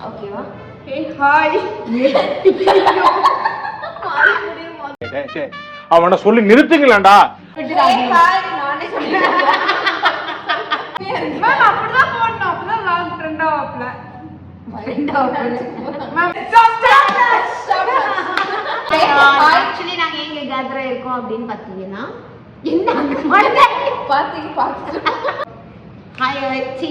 ஓகேவா? Hey hi. அவனை சொல்லி நிறுத்துங்களேன்டா. நானே சொல்றேன். மேம் அப்படிதான் போடணும். அப்பதான் லாங் ட்ரெண்டா ஆப்ல. ஆக்சுவலி நாங்க எங்க கேதரா இருக்கோம் அப்படின்னு பாத்தீங்கன்னா என்ன பாத்து ஹாய் சி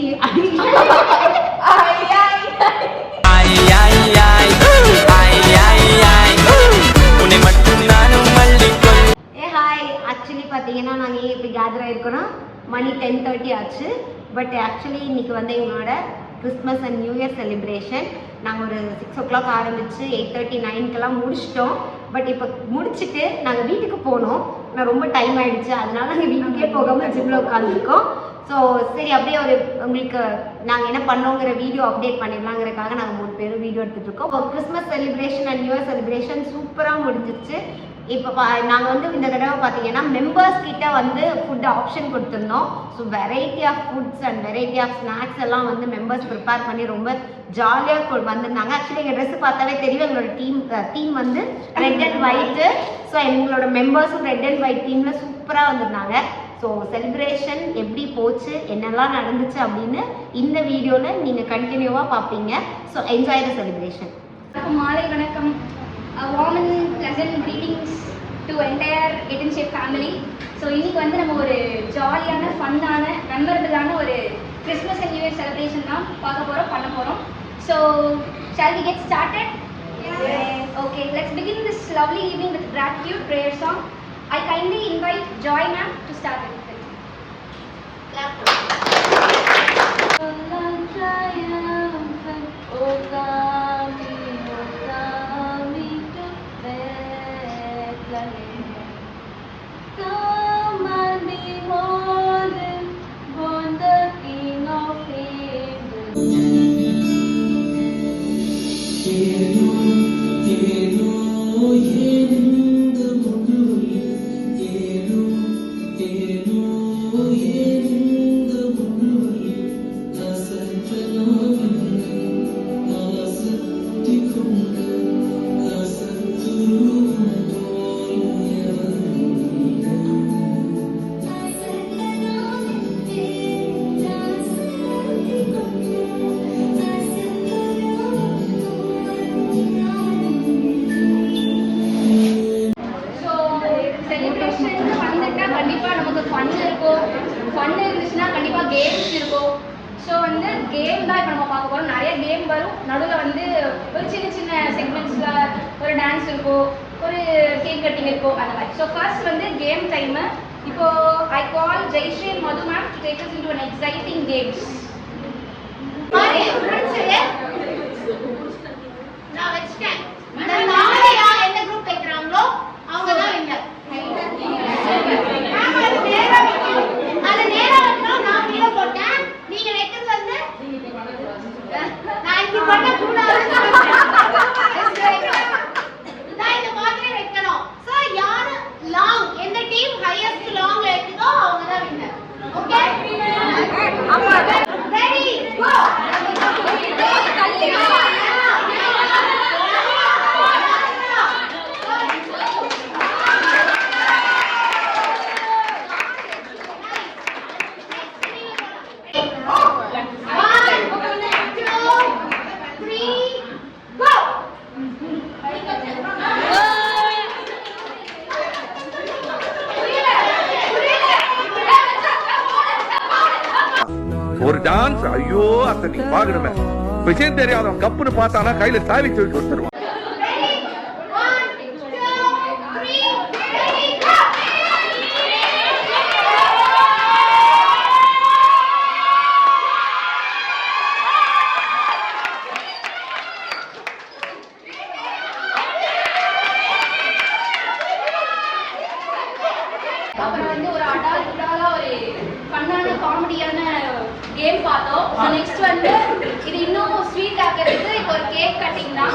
ஆக்சுவலி பார்த்தீங்கன்னா நாங்கள் இப்போ கேதர் ஆகிருக்கோன்னா மணி 10:30 ஆச்சு. பட் ஆக்சுவலி இன்னைக்கு வந்து எங்களோட Christmas and new year celebration. நாங்கள் ஒரு 6 o'clock ஆரம்பித்து 8:30 9க்கெல்லாம் முடிச்சிட்டோம். பட் இப்போ முடிச்சுட்டு நாங்கள் வீட்டுக்கு போனோம். நான் ரொம்ப டைம் ஆகிடுச்சு, அதனால நாங்கள் வீட்டுக்கே போகாமல் ஜிம்மில் உட்காந்துருக்கோம். ஸோ சரி அப்படியே ஒரு உங்களுக்கு நாங்கள் என்ன பண்ணோங்கிற வீடியோ அப்டேட் பண்ணிடலாங்கிறதுக்காக நாங்கள் 3 பேரும் வீடியோ எடுத்துகிட்டு இருக்கோம். Christmas celebration and new year celebration சூப்பராக முடிஞ்சிச்சு. இப்போ நாங்கள் வந்து இந்த தடவை பார்த்தீங்கன்னா மெம்பர்ஸ் கிட்ட வந்து ஃபுட் ஆப்ஷன் கொடுத்துருந்தோம். So variety of foods and variety of snacks எல்லாம் வந்து மெம்பர்ஸ் ப்ரிப்பேர் பண்ணி ரொம்ப ஜாலியாக வந்திருந்தாங்க. ஆக்சுவலி எங்கள் ட்ரெஸ் பார்த்தாலே தெரியும் எங்களோட தீம் வந்து ரெட் அண்ட் ஒயிட்டு. ஸோ எங்களோட மெம்பர்ஸும் ரெட் அண்ட் ஒயிட் தீமில் சூப்பராக வந்திருந்தாங்க. ஸோ செலிப்ரேஷன் எப்படி போச்சு, என்னெல்லாம் நடந்துச்சு அப்படின்னு இந்த வீடியோவில் நீங்கள் கண்டினியூவாக பார்ப்பீங்க. So enjoy the celebration. மாலை வணக்கம். warm and pleasant greetings to entire Get Shape family. So இன்னைக்கு வந்து நம்ம ஒரு ஜாலியான ஃபன்னான மெமரபிளான ஒரு Christmas and new year celebration தான் பார்க்க போகிறோம், பண்ண போகிறோம். So shall we get started? Yes. Okay, let's begin this lovely evening with gratitude prayer song. I kindly invite Joy ma'am to start with it. Clap. Fun இருந்துச்சுன்னா கண்டிப்பாக games இருக்கும். So வந்து game தான் இப்போ நம்ம பார்க்க போகிறோம். நிறைய கேம் வரும். நடுவில் வந்து ஒரு சின்ன சின்ன செக்மெண்ட்ஸில் ஒரு டான்ஸ் இருக்கும், ஒரு கேக் கட்டிங் இருக்கும், அந்த மாதிரி. ஸோ ஃபர்ஸ்ட் வந்து கேம் டைமு. இப்போது I call Jayashree Madhu ma'am to take us into an exciting games. நான் வச்சிட்டேன். இந்த நாளை யார் என்ன குரூப் வைக்கிறாங்களோ அவங்க தான் வின்னர். அது நேரா வைக்கணும். நான் கீழே போட்டேன், நீங்க வைக்கிறது வந்து நான் இப்படி பண்ண கூடாது. நான் இந்த மாதிரி வைக்கணும். சோ யாரு லாங், எந்த டீம் ஹையஸ்ட் லாங்ல இருக்குதோ அவங்க தான் வின்னர். ஓகே, ரெடி கோ. ஒரு டான்ஸ், ஐயோ அத்தை நீ பாக்கணுமே. விஷயம் தெரியாதவன் கப்புன்னு பார்த்தானா கையில சாவி தூக்கி கொடுத்துருவான். அப்புறம் வந்து ஒரு அடால்ட்டான ஒரு ஃபன்னான காமெடியான கேம் பார்த்தோம். ஸோ நெக்ஸ்ட் வந்து இது இன்னும் ஸ்வீட் ஆக்கிறதுக்கு இப்போ ஒரு கேக் கட்டிங் தான்.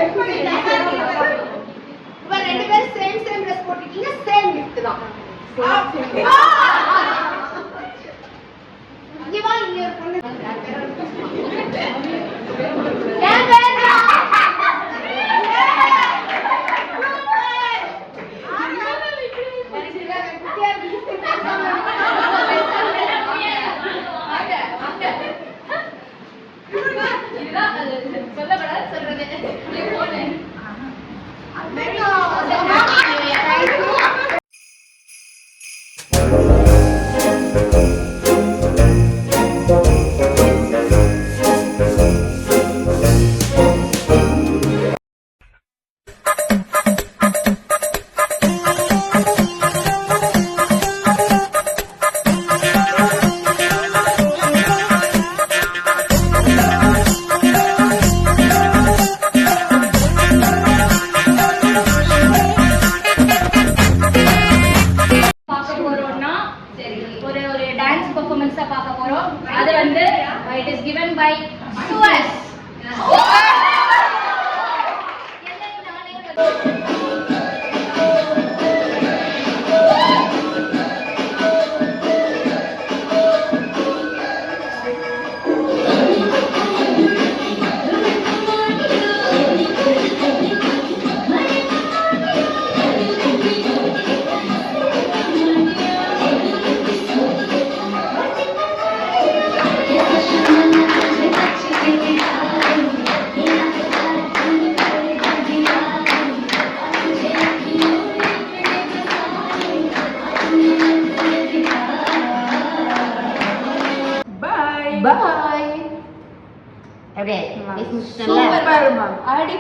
இப்ப ரெண்டு பேரும் சேம் ட்ரெஸ் போட்டுட்டீங்க, சேம் கிஃப்ட் தான். இங்க வா, இங்க ஒரு பொண்ணு. ஏன் வேண்டாம்? ஒரு டான்ஸ் பெர்ஃபார்மன்ஸ் பார்க்க போறோம். அது வந்து it is given by Suas. Bye. அப்படியே Super, ma'am. Adi,